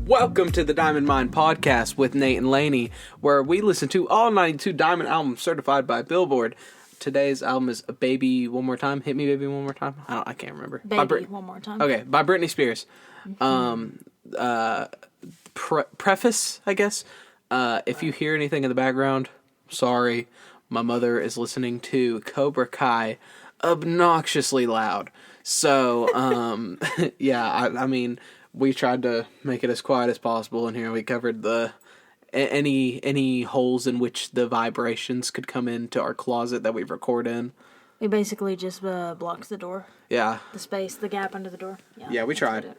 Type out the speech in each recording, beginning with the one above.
Welcome to the Diamond Mine Podcast with Nate and Laney, where we listen to all 92 Diamond albums certified by Billboard. Today's album is Baby One More Time. Hit Me Baby One More Time. I can't remember. Baby One More Time. Okay, by Britney Spears. Preface, I guess. If you hear anything in the background, sorry. My mother is listening to Cobra Kai obnoxiously loud. So, yeah, I mean, we tried to make it as quiet as possible in here. We covered any holes in which the vibrations could come into our closet that we record in. It basically just blocks the door. Yeah. The space, the gap under the door. Yeah, we tried.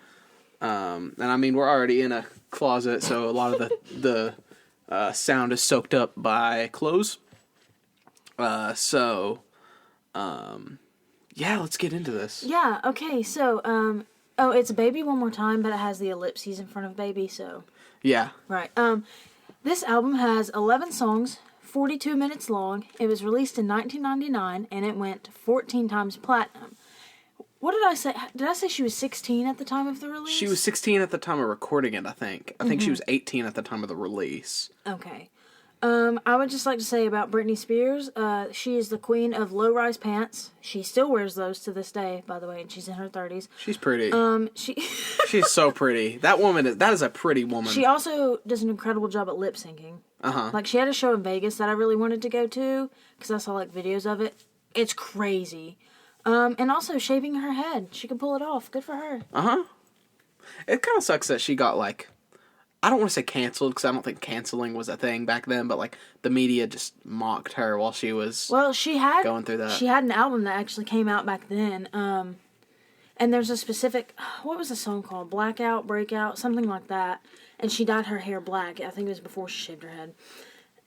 And I mean, we're already in a closet, so a lot of the sound is soaked up by clothes. Yeah, let's get into this. Yeah, okay, so, it's Baby One More Time, but it has the ellipses in front of Baby, so. Yeah. Right. This album has 11 songs, 42 minutes long. It was released in 1999, and it went 14 times platinum. What did I say? Did I say she was 16 at the time of the release? She was 16 at the time of recording it, I think. I think she was 18 at the time of the release. Okay. I would just like to say about Britney Spears, she is the queen of low-rise pants. She still wears those to this day, by the way, and she's in her 30s. She's pretty. She's so pretty. That is a pretty woman. She also does an incredible job at lip-syncing. Uh-huh. Like, she had a show in Vegas that I really wanted to go to, because I saw, videos of it. It's crazy. And also shaving her head. She can pull it off. Good for her. Uh-huh. It kind of sucks that she got, I don't want to say canceled, because I don't think canceling was a thing back then, but, the media just mocked her while she was going through that. She had an album that actually came out back then, and there's a specific, what was the song called? Blackout, Breakout, something like that, and she dyed her hair black. I think it was before she shaved her head.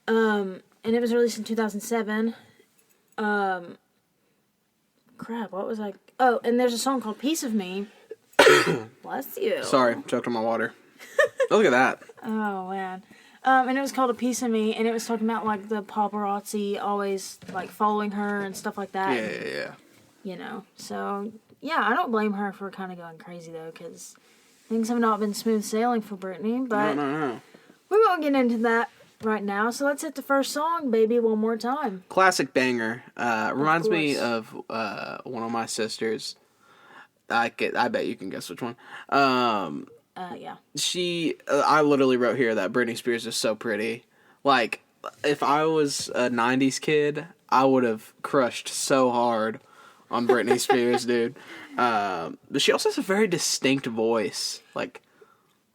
And it was released in 2007. Crap, what was I... Oh, and there's a song called Piece of Me. Bless you. Sorry, choked on my water. Oh, look at that. Oh, man. And it was called A Piece of Me, and it was talking about, the paparazzi always, following her and stuff like that. Yeah. You know, so, yeah, I don't blame her for kind of going crazy, though, because things have not been smooth sailing for Britney, but No. we won't get into that right now, so let's hit the first song, Baby One More Time. Classic banger. Reminds me of one of my sisters. I bet you can guess which one. Yeah. I literally wrote here that Britney Spears is so pretty. If I was a 90s kid, I would have crushed so hard on Britney Spears, dude. But she also has a very distinct voice.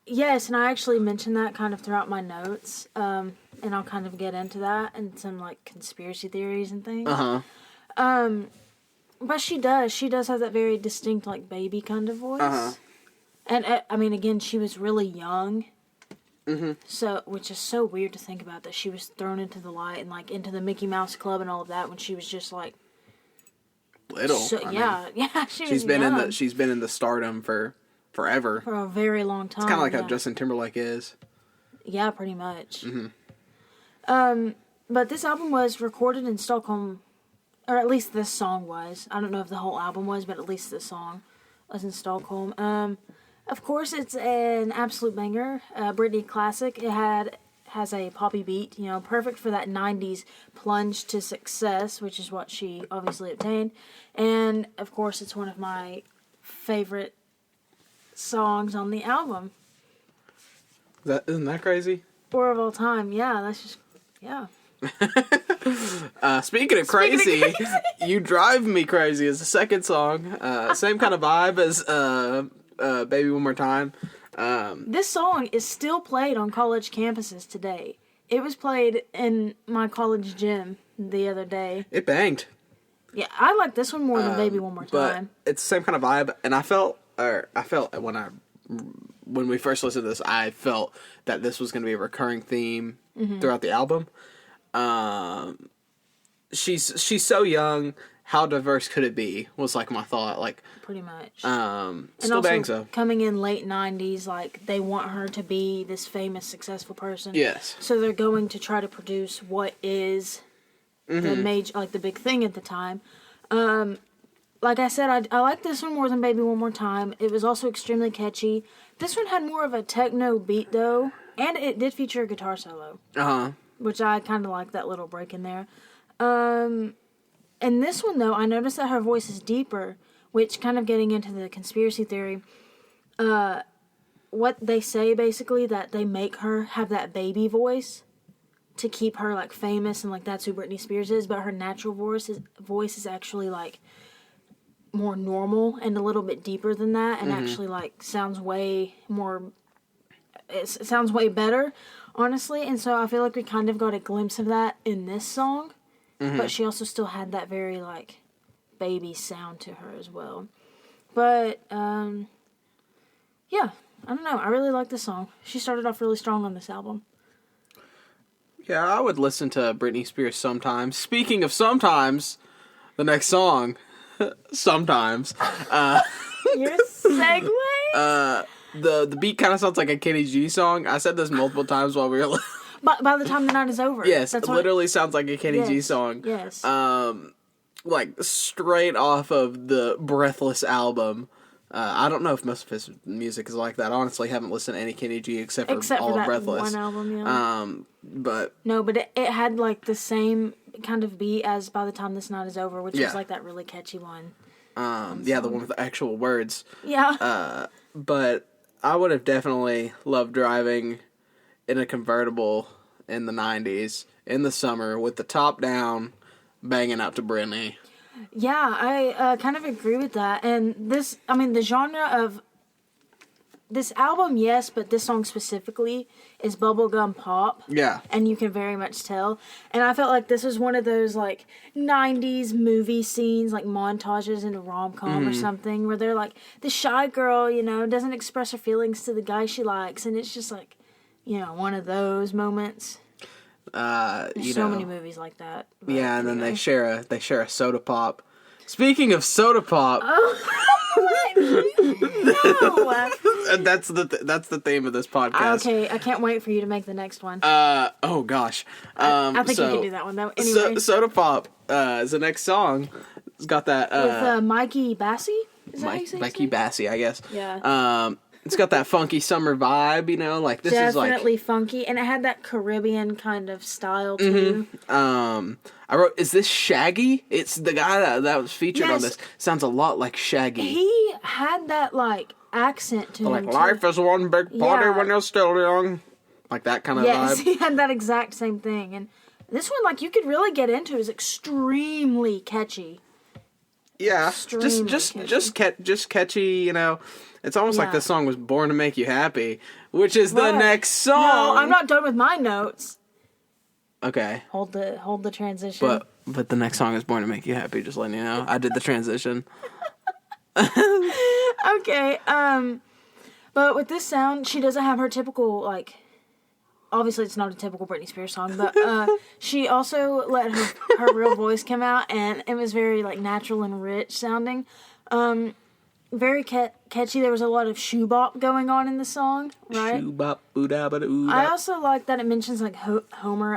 Yes, and I actually mentioned that kind of throughout my notes, and I'll kind of get into that and some, conspiracy theories and things. Uh-huh. But she does have that very distinct, baby kind of voice. Uh-huh. And, I mean, again, she was really young. Mm-hmm. So, which is so weird to think about, that she was thrown into the light and, into the Mickey Mouse Club and all of that when she was just, little. So, yeah, she's been young. She's been in the stardom for forever. For a very long time. It's kind of like how Justin Timberlake is. Yeah, pretty much. Mm-hmm. But this album was recorded in Stockholm, or at least this song was. I don't know if the whole album was, but at least this song was in Stockholm. Of course, it's an absolute banger, Britney classic. It has a poppy beat, perfect for that 90s plunge to success, which is what she obviously obtained. And, of course, it's one of my favorite songs on the album. Isn't that crazy? Or of all time, yeah, that's just, yeah. Speaking of crazy, You Drive Me Crazy is the second song. Same kind of vibe as Baby One More Time. This song is still played on college campuses today. It was played in my college gym the other day. It banged. Yeah, I like this one more than Baby One More Time. But it's the same kind of vibe, and I felt when we first listened to this, I felt that this was going to be a recurring theme throughout the album. She's so young. How diverse could it be? Was my thought. Pretty much. Still bangs though. Coming in late 90s, they want her to be this famous, successful person. Yes. So they're going to try to produce what is the major, the big thing at the time. like I said, I like this one more than Baby One More Time. It was also extremely catchy. This one had more of a techno beat, though, and it did feature a guitar solo. Uh-huh. Which I kind of like that little break in there. And this one, though, I noticed that her voice is deeper, which kind of getting into the conspiracy theory, what they say, basically, that they make her have that baby voice to keep her, like, famous, and, like, that's who Britney Spears is, but her natural voice is actually, like, more normal and a little bit deeper than that, and actually, like, sounds way better, honestly, and so I feel like we kind of got a glimpse of that in this song, but she also still had that very, like, baby sound to her as well. But, yeah, I don't know, I really like this song. She started off really strong on this album. Yeah, I would listen to Britney Spears sometimes. Speaking of sometimes, the next song, sometimes. Your segue? The beat kind of sounds like a Kenny G song. I said this multiple times while we were... By the time the night is over. Yes, it literally sounds like a Kenny G song. Yes. Like, straight off of the Breathless album. I don't know if most of his music is like that. I honestly haven't listened to any Kenny G except for all of that Breathless. one album, yeah. But it had like the same kind of beat as By the Time This Night Is Over, which is like that really catchy one. The one with the actual words. Yeah. But I would have definitely loved driving in a convertible in the 90s in the summer with the top down, banging out to Britney. Yeah, I kind of agree with that. And this, I mean, the genre of this album, yes, but this song specifically is bubblegum pop. Yeah. And you can very much tell. And I felt like this was one of those, like, 90s movie scenes, like montages in a rom-com or something, where they're like, the shy girl, you know, doesn't express her feelings to the guy she likes. And it's just like, you know, one of those moments. There's so many movies like that. Yeah, and then they share a soda pop. Speaking of soda pop, No. that's the theme of this podcast. Okay, I can't wait for you to make the next one. Oh gosh. I think you can do that one though. Anyway, soda pop is the next song. It's got that with Mikey Bassie. Is that how you say Mikey Bassie, I guess. Yeah. It's got that funky summer vibe, you know, like this is like definitely funky, and it had that Caribbean kind of style too. I wrote, is this Shaggy? It's the guy that was featured on this. Sounds a lot like Shaggy. He had that like accent to him. Like life is one big party when you're still young. Like that kind of vibe. Yes, he had that exact same thing, and this one, like, you could really get into. It was extremely catchy. Yeah, just catchy, you know. It's almost like this song was born to make you happy, which is the next song. No, I'm not done with my notes. Okay. Hold the transition. But the next song is born to make you happy. Just letting you know, I did the transition. Okay. But with this sound, she doesn't have her typical, like. Obviously, it's not a typical Britney Spears song, but she also let her real voice come out, and it was very like natural and rich sounding. Very catchy. There was a lot of shoe bop going on in the song, right? Shoe bop, boo da ba doo. I also like that it mentions like Homer,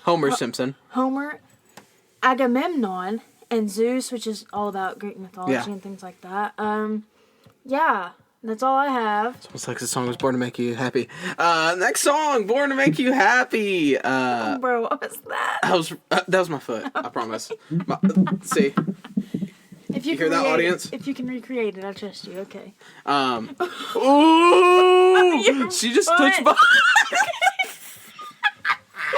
Homer Simpson. Homer, Agamemnon, and Zeus, which is all about Greek mythology and things like that. Yeah. That's all I have. It's almost like the song was born to make you happy. Next song, Born to Make You Happy. Bro, what was that? That was my foot. I promise. See. If you hear that, audience? If you can recreate it, I trust you. Okay. Ooh! She just touched my.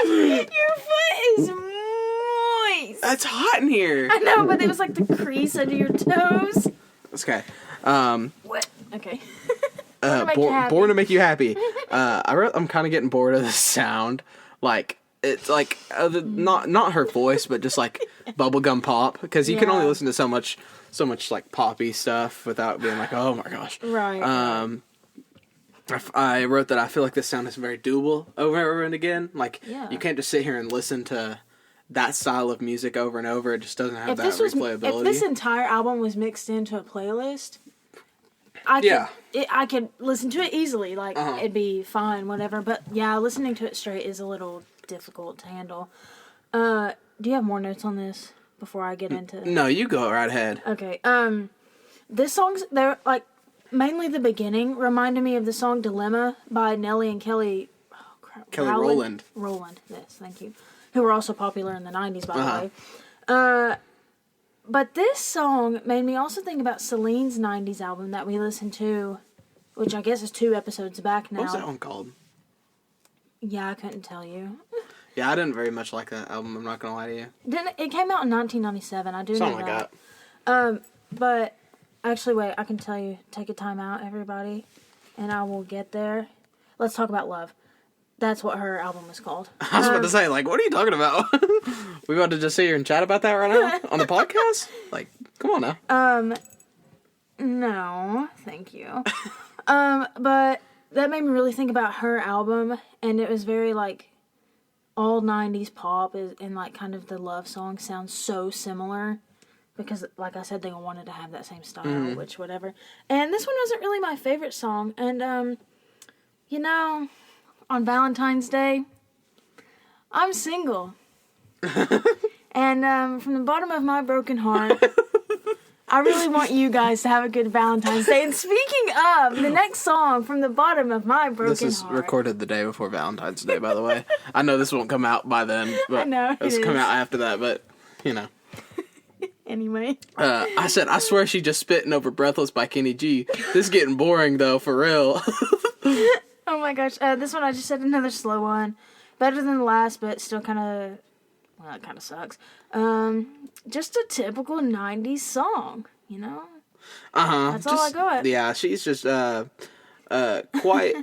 Your foot is moist. It's hot in here. I know, but it was like the crease under your toes. It's okay. What? Okay. Born to Make You Happy. I'm kind of getting bored of the sound. Like, it's like, not her voice, but just like bubblegum pop. Because you can only listen to so much like poppy stuff without being like, oh my gosh. Right. I wrote that I feel like this sound is very doable over and again. Like, you can't just sit here and listen to that style of music over and over. It just doesn't have that replayability. If this entire album was mixed into a playlist, I could listen to it easily. Like, it'd be fine, whatever. But, yeah, listening to it straight is a little difficult to handle. Do you have more notes on this? before I get into. No, you go right ahead. Okay. This song's they're like mainly the beginning reminded me of the song "Dilemma" by Nelly and Kelly. Oh crap. Kelly Rowland. Rowland. Yes, thank you. Who were also popular in the '90s, by the way. But this song made me also think about Celine's '90s album that we listened to, which I guess is 2 episodes back now. What was that one called? Yeah, I couldn't tell you. Yeah, I didn't very much like that album. I'm not gonna lie to you. It came out in 1997. I do Something know like that. But actually, wait. I can tell you. Take a time out, everybody, and I will get there. Let's talk about love. That's what her album was called. I was about to say, like, what are you talking about? We about to just sit here and chat about that right now on the podcast? Like, come on now. No, thank you. But that made me really think about her album, and it was very like all 90s pop and like kind of the love songs sound so similar because like I said they wanted to have that same style, which whatever. And this one wasn't really my favorite song, and you know, on Valentine's Day I'm single. And from the bottom of my broken heart, I really want you guys to have a good Valentine's Day. And speaking of, the next song from the bottom of my broken heart. This is recorded the day before Valentine's Day, by the way. I know this won't come out by then, but I know, it's come out after that, but, you know. Anyway. I said, I swear she just spitting over Breathless by Kenny G. This is getting boring, though, for real. Oh my gosh. This one I just said another slow one. Better than the last, but still kind of... Well, it kind of sucks. Just a typical 90s song, you know? Uh-huh. That's all I got. Yeah, she's just, quite,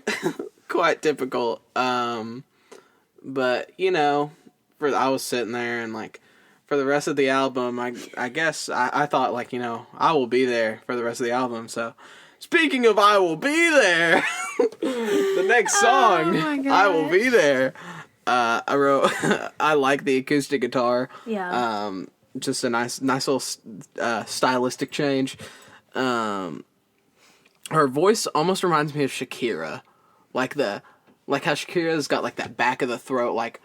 quite typical. But, you know, I was sitting there and, like, for the rest of the album, I guess I thought, like, you know, I will be there for the rest of the album, so... Speaking of I will be there, the next song, I will be there. I wrote, I like the acoustic guitar. Yeah. Just a nice little stylistic change. Her voice almost reminds me of Shakira, like how Shakira's got like that back of the throat, like,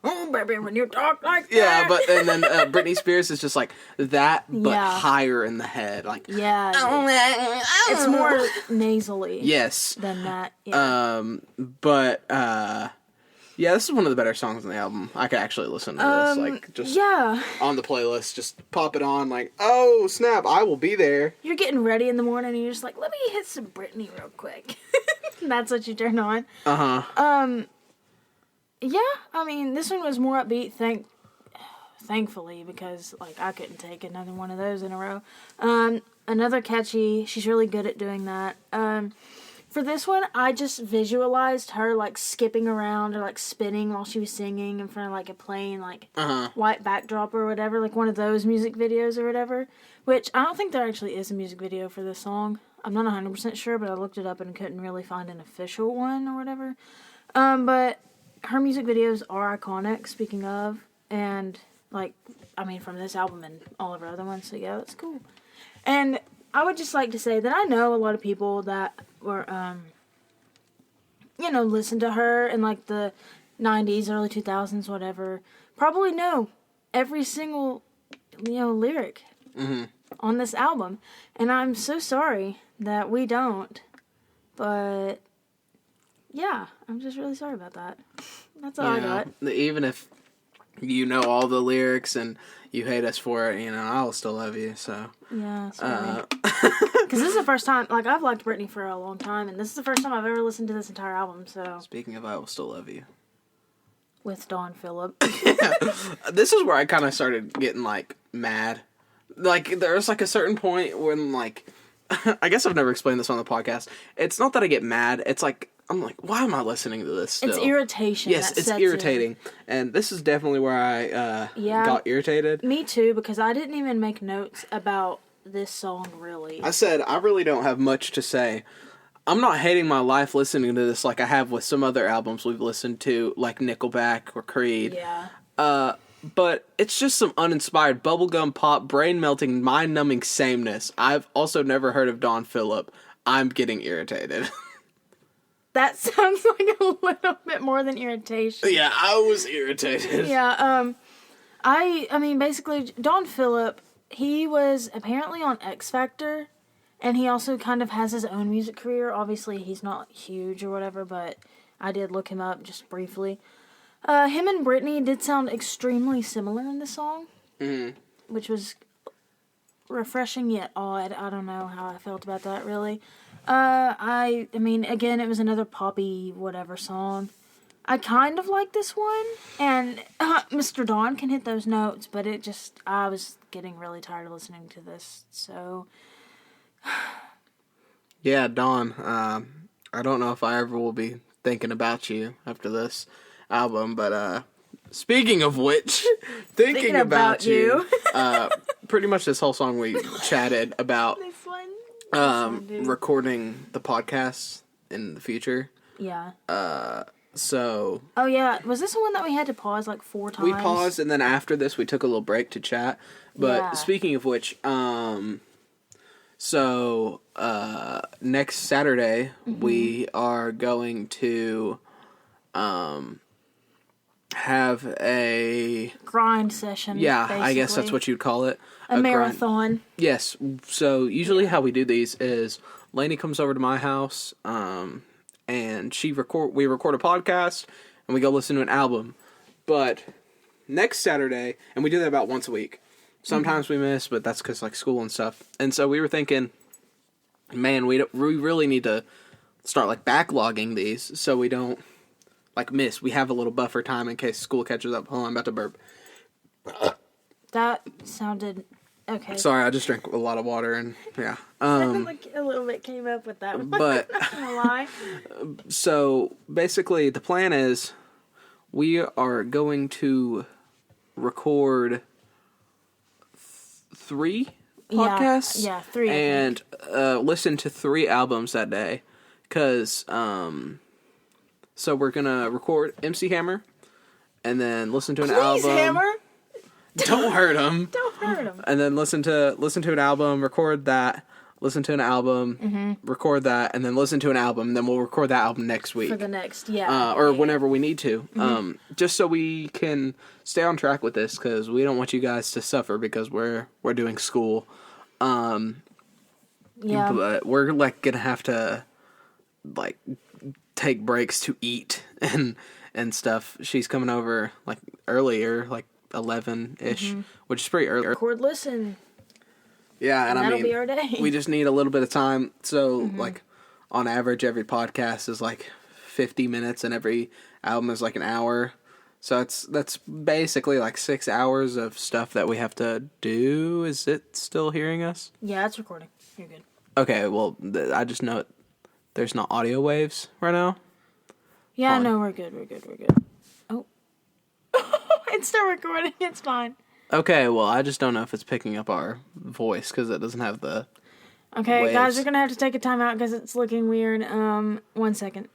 oh baby, when you talk like that. Yeah, but and then Britney Spears is just like that, but higher in the head, like it's more nasally. Yes. Than that. Yeah. But yeah, this is one of the better songs on the album. I could actually listen to this, like, just on the playlist. Just pop it on, like, oh, snap, I will be there. You're getting ready in the morning, and you're just like, let me hit some Britney real quick. That's what you turn on. Uh-huh. Yeah, I mean, this one was more upbeat, thankfully, because, like, I couldn't take another one of those in a row. Another catchy, she's really good at doing that. For this one, I just visualized her, like, skipping around or, like, spinning while she was singing in front of, like, a plain, like, white backdrop or whatever, like one of those music videos or whatever, which I don't think there actually is a music video for this song. I'm not 100% sure, but I looked it up and couldn't really find an official one or whatever. But her music videos are iconic, speaking of, and, like, I mean, from this album and all of her other ones, so yeah, that's cool. And I would just like to say that I know a lot of people that were, you know, listen to her in, like, the 90s, early 2000s, whatever, probably know every single, you know, lyric on this album. And I'm so sorry that we don't, but... yeah, I'm just really sorry about that. That's all I got. Even if you know all the lyrics and you hate us for it, you know, I'll still love you, so. Yeah, sorry. Because this is the first time, like, I've liked Britney for a long time, and this is the first time I've ever listened to this entire album, so. Speaking of I will still love you. With Dawn Phillip. Yeah. This is where I kind of started getting, like, mad. Like, there's, like, a certain point when, like, I guess I've never explained this on the podcast. It's not that I get mad, it's like, I'm like, why am I listening to this still? It's irritation. Yes, it's irritating. And this is definitely where I got irritated. Me too, because I didn't even make notes about this song, really. I said, I really don't have much to say. I'm not hating my life listening to this like I have with some other albums we've listened to, like Nickelback or Creed. Yeah. But it's just some uninspired bubblegum pop, brain-melting, mind-numbing sameness. I've also never heard of Dawn Phillip. I'm getting irritated. That sounds like a little bit more than irritation. Yeah, I was irritated. Yeah, I mean, basically, Don Phillip, he was apparently on X Factor, and he also kind of has his own music career. Obviously, he's not huge or whatever, but I did look him up just briefly. Him and Britney did sound extremely similar in the song, which was refreshing yet odd. I don't know how I felt about that, really. I mean, again, it was another poppy whatever song. I kind of like this one, and Mr. Don can hit those notes, but I was getting really tired of listening to this, so... Yeah, Don, I don't know if I ever will be thinking about you after this album, but speaking of which, thinking about you, pretty much this whole song we chatted about This one, recording the podcast in the future. Yeah. So... Oh, yeah. Was this the one that we had to pause like 4 times? We paused, and then after this, we took a little break to chat. But Yeah. speaking of which, so next Saturday, we are going to have a... Grind session, Yeah, basically. I guess that's what you'd call it. A marathon. Yes. So usually how we do these is Lainey comes over to my house, and we record a podcast, and we go listen to an album. But next Saturday, and we do that about once a week. Sometimes we miss, but that's because like school and stuff. And so we were thinking, man, we really need to start like backlogging these so we don't like miss. We have a little buffer time in case school catches up. Hold on, I'm about to burp. That sounded okay. Sorry, I just drank a lot of water and yeah. Like a little bit came up with that one. But Not gonna lie. so basically, the plan is we are going to record 3 podcasts. Yeah, 3. And listen to 3 albums that day, because so we're gonna record MC Hammer, and then listen to an album. Hammer. Don't hurt him. Don't hurt him. And then listen to an album, record that, listen to an album, record that, and then listen to an album. And then we'll record that album next week For the next, yeah. or whenever we need to, just so we can stay on track with this, because we don't want you guys to suffer because we're doing school. Yeah. But we're like gonna have to like take breaks to eat and stuff. She's coming over like earlier, like 11-ish, which is pretty early. Record, listen. Yeah, and I that'll mean, be our day. we just need a little bit of time. So like on average, every podcast is like 50 minutes, and every album is like an hour. So that's basically like 6 hours of stuff that we have to do. Is it still hearing us? Yeah, it's recording. You're good. Okay, well, I just know there's not audio waves right now. Yeah, On. no, we're good. Oh. It's still recording. It's fine. Okay, well, I just don't know if it's picking up our voice because it doesn't have the Okay, waves. guys, we're gonna have to take a time out because it's looking weird. 1 second.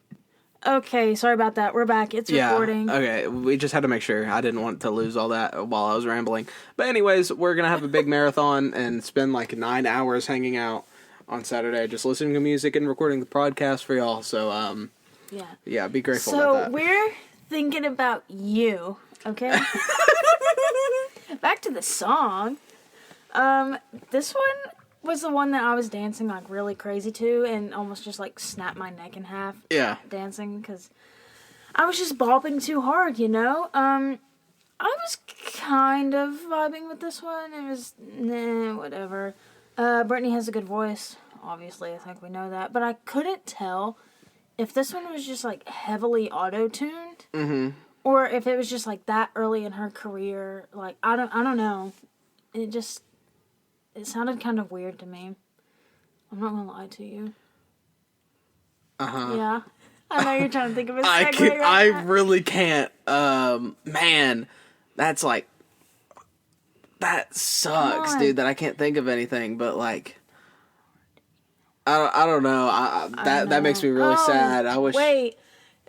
Okay, sorry about that. We're back. It's recording. Okay, we just had to make sure. I didn't want to lose all that while I was rambling. But anyways, we're going to have a big marathon and spend like 9 hours hanging out on Saturday, just listening to music and recording the podcast for y'all. So, yeah, be grateful about So that. we're thinking about you, okay? Back to the song. This one was the one that I was dancing like really crazy to and almost just like snapped my neck in half. Yeah. Dancing because I was just bopping too hard, you know? I was kind of vibing with this one. It was, whatever. Britney has a good voice. Obviously, I think we know that. But I couldn't tell if this one was just like heavily auto-tuned. Or if it was just like that early in her career. Like, I don't know. It sounded kind of weird to me. I'm not gonna lie to you. Yeah. I know you're trying to think of a segue I now. really can't. Man, that's like, that sucks, on. dude, that I can't think of anything, but like, I don't know. That makes me really sad. I wish. Wait,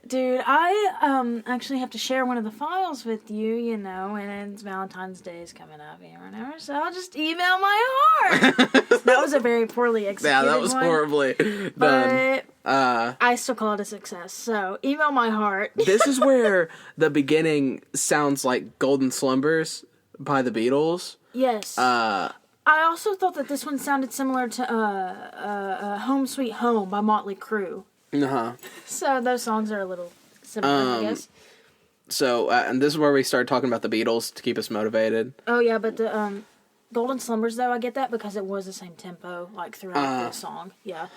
dude, I actually have to share one of the files with you, you know, and it's Valentine's Day is coming up here and whatever, so I'll just email my heart. That was a very poorly executed Yeah, that was one, horribly done. but I still call it a success. So email my heart. This is where the beginning sounds like Golden Slumbers by the Beatles. Yes. I also thought that this one sounded similar to Home Sweet Home by Motley Crue. Uh-huh. So those songs are a little similar, I guess. So, and this is where we started talking about the Beatles to keep us motivated. Oh, yeah, but the Golden Slumbers, though, I get that because it was the same tempo, like, throughout the song. Yeah.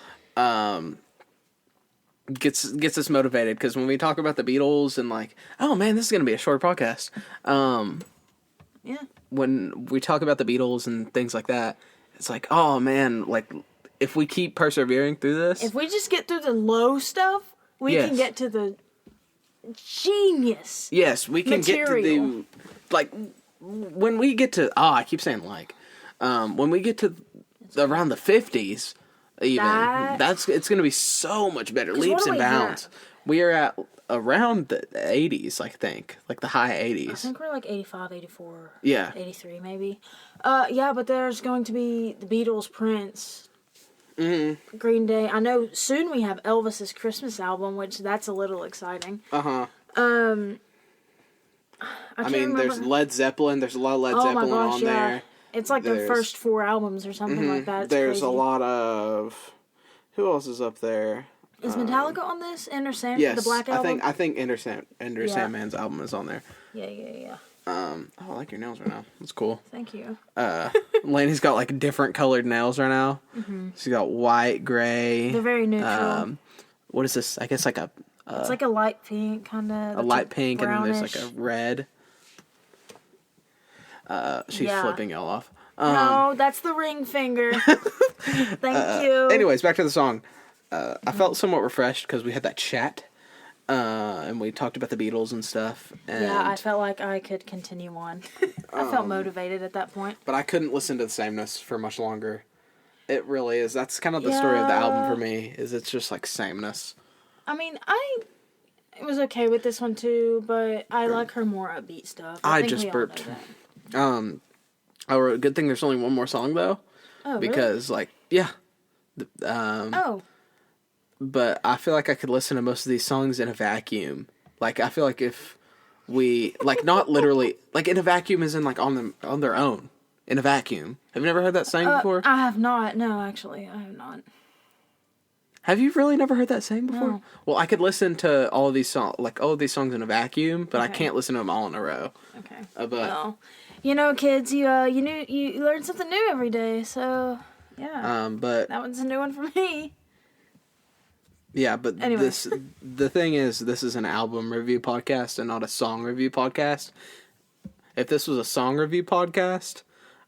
Gets us motivated, because when we talk about the Beatles and, like, oh, man, this is going to be a short podcast. Yeah. When we talk about the Beatles and things like that, it's like, oh, man, like, if we keep persevering through this. If we just get through the low stuff, we can get to the genius. Yes, we can material. get to the, like, when we get to, I keep saying like, when we get to around the 50s, even, it's going to be so much better. Leaps and bounds. We are at around the 80s, I think. Like the high 80s. I think we're like 85, 84. Yeah. 83 maybe. Yeah, but there's going to be the Beatles, Prince, Green Day. I know soon we have Elvis's Christmas album, which that's a little exciting. Uh-huh. I mean, remember. there's Led Zeppelin. There's a lot of Led Zeppelin on there. It's like their first 4 albums or something like that. It's there's crazy. a lot of... Who else is up there? Is Metallica on this? Enter Sandman? Yes, The Black Album? I think Enter Sandman's album is on there. Yeah. I like your nails right now. That's cool. Thank you. Lainey's got like different colored nails right now. She's got white, gray. They're very neutral. What is this? I guess like a... it's like a light pink, kind of. A light pink, brownish. and then there's like a red. She's flipping y'all off. No, that's the ring finger. Thank you. Anyways, back to the song. I felt somewhat refreshed because we had that chat. And we talked about the Beatles and stuff. And yeah, I felt like I could continue on. I felt motivated at that point. But I couldn't listen to the sameness for much longer. It really is. That's kind of the story of the album for me, is it's just like sameness. I mean, I was okay with this one too, but I like her more upbeat stuff. I just burped. I wrote, good thing there's only one more song though. Oh, because really? like, yeah. But I feel like I could listen to most of these songs in a vacuum. Like, I feel like if we, like, not literally, like, in a vacuum is in, like, on their own. In a vacuum. Have you never heard that saying before? I have not. No, actually, I have not. Have you really never heard that saying before? No. Well, I could listen to all of these songs in a vacuum, but I can't listen to them all in a row. Okay. But well, you know, kids, you learn something new every day, so yeah. But that one's a new one for me. Yeah, but anyway. The thing is, this is an album review podcast and not a song review podcast. If this was a song review podcast,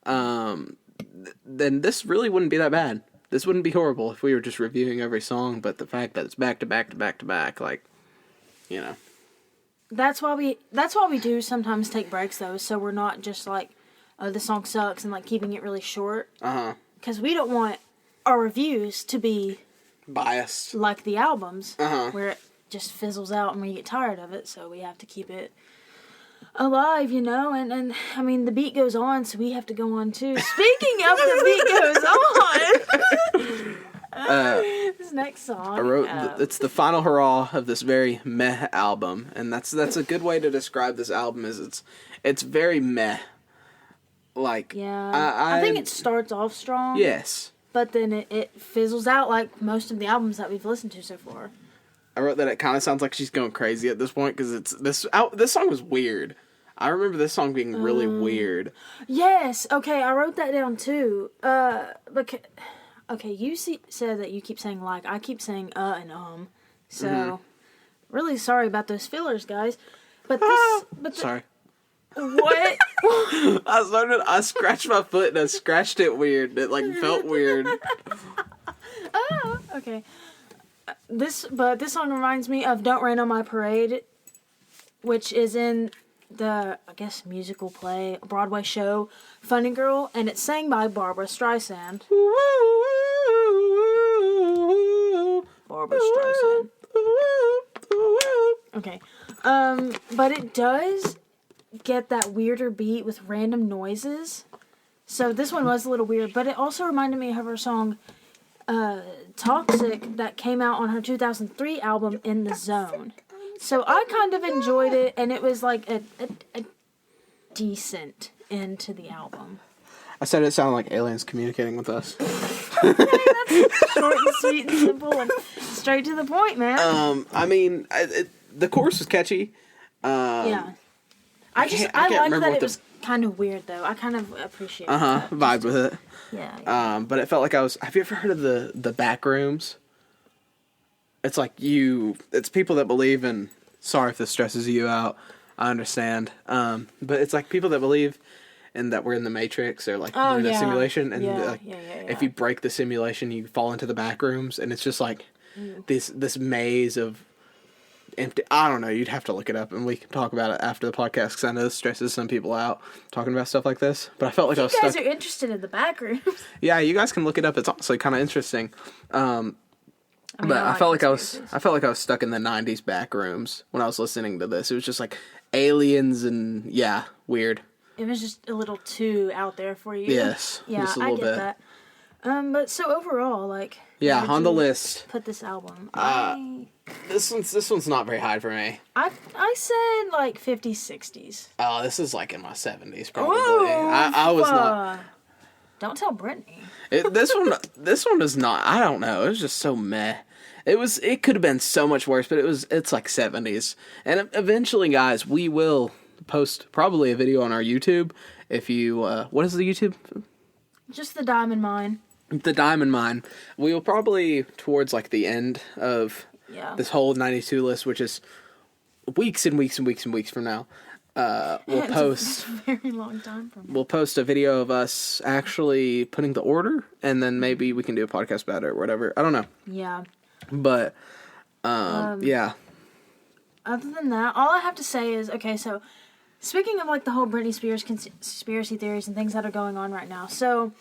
then this really wouldn't be that bad. This wouldn't be horrible if we were just reviewing every song, but the fact that it's back to back to back to back, like, you know. That's why we do sometimes take breaks, though, so we're not just like, oh, this song sucks, and like keeping it really short. Because we don't want our reviews to be biased like the albums, where it just fizzles out and we get tired of it, so we have to keep it alive, you know, and I mean, the beat goes on, so we have to go on too. Speaking of the beat goes on, this next song. I wrote, it's the final hurrah of this very meh album, and that's a good way to describe this album, is it's very meh. Like, yeah, I think it starts off strong. Yes. But then it fizzles out like most of the albums that we've listened to so far. I wrote that it kind of sounds like she's going crazy at this point, because this song was weird. I remember this song being really weird. Yes, okay, I wrote that down too. Okay, you said that you keep saying like, I keep saying and so really sorry about those fillers, guys. But sorry. What? I scratched my foot and I scratched it weird. It like felt weird. Oh, okay. This song reminds me of "Don't Rain on My Parade," which is in the, I guess, musical play, Broadway show, Funny Girl, and it's sang by Barbara Streisand. Barbara Streisand. Okay. But it does get that weirder beat with random noises. So this one was a little weird, but it also reminded me of her song Toxic that came out on her 2003 album In the Zone. So I kind of enjoyed it, and it was like a decent end to the album. I said it sounded like aliens communicating with us. That's short and sweet and simple and straight to the point, man. I mean, the chorus was catchy. Yeah. I can't like remember that what it the- was kind of weird, though. I kind of appreciate it. Vibe with it. Yeah. But it felt like have you ever heard of the back rooms? It's like it's people that believe in, sorry if this stresses you out, I understand. But it's like people that believe in that we're in the Matrix or like we're in a simulation. And if you break the simulation, you fall into the back rooms. And it's just like this maze of empty, I don't know, you'd have to look it up and we can talk about it after the podcast because I know this stresses some people out talking about stuff like this. But I felt like I was stuck. You guys are interested in the back rooms. Yeah, you guys can look it up. It's honestly kind of interesting. I felt like I was stuck in the 90s back rooms when I was listening to this. It was just like aliens and weird. It was just a little too out there for you. Yes. Yeah, just a I little get bit. that. But so overall, like, Yeah, where would on the you list. put this album. This one's not very high for me. I said like 50s, 60s. Oh, this is like in my 70s probably. Ooh, I was not. Don't tell Britney. This one is not. I don't know. It was just so meh. It could have been so much worse, but it's like 70s. And eventually, guys, we will post probably a video on our YouTube. If you what is the YouTube? Just the Diamond Mine. The Diamond Mine. We will probably towards like the end of this whole 92 list, which is weeks and weeks and weeks and weeks from now. We'll post a very long time from now. We'll post a video of us actually putting the order, and then maybe we can do a podcast about it or whatever. I don't know. Yeah. But yeah. Other than that, all I have to say is, okay, so speaking of like the whole Britney Spears conspiracy theories and things that are going on right now, so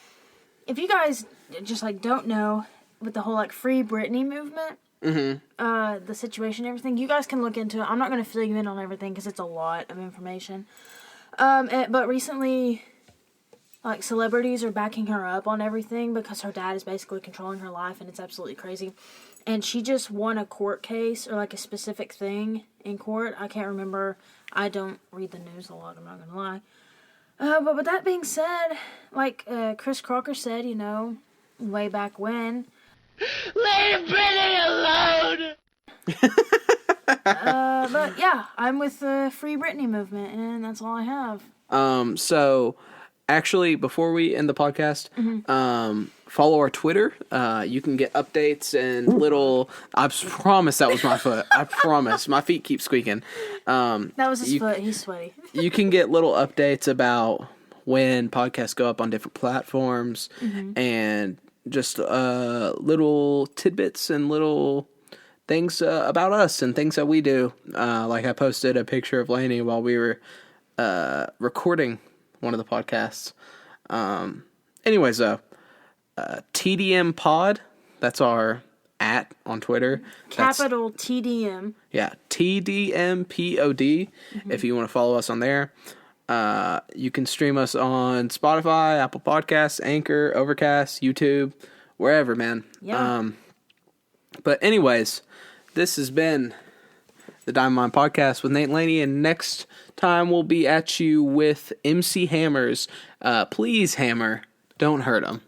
if you guys just like don't know with the whole like Free Britney movement, the situation and everything, you guys can look into it. I'm not going to fill you in on everything because it's a lot of information. But recently, like, celebrities are backing her up on everything because her dad is basically controlling her life, and it's absolutely crazy. And she just won a court case, or like a specific thing in court. I can't remember. I don't read the news a lot, I'm not gonna lie. But with that being said, like Chris Crocker said, you know, way back when, leave Britney alone! but yeah, I'm with the Free Britney movement, and that's all I have. So actually, before we end the podcast, follow our Twitter. You can get updates and little. I promise that was my foot. I promise. My feet keep squeaking. That was his foot. He's sweaty. You can get little updates about when podcasts go up on different platforms and just little tidbits and little things about us and things that we do. Like I posted a picture of Lainey while we were recording one of the podcasts. Anyways, though, TDM Pod, that's our @ on Twitter. Capital TDM. Yeah, TDMPOD, if you want to follow us on there. You can stream us on Spotify, Apple Podcasts, Anchor, Overcast, YouTube, wherever, man. Yeah. But anyways, this has been the Diamond Mine Podcast with Nate and Laney, and next time we'll be at you with MC Hammers. Please, Hammer, don't hurt him.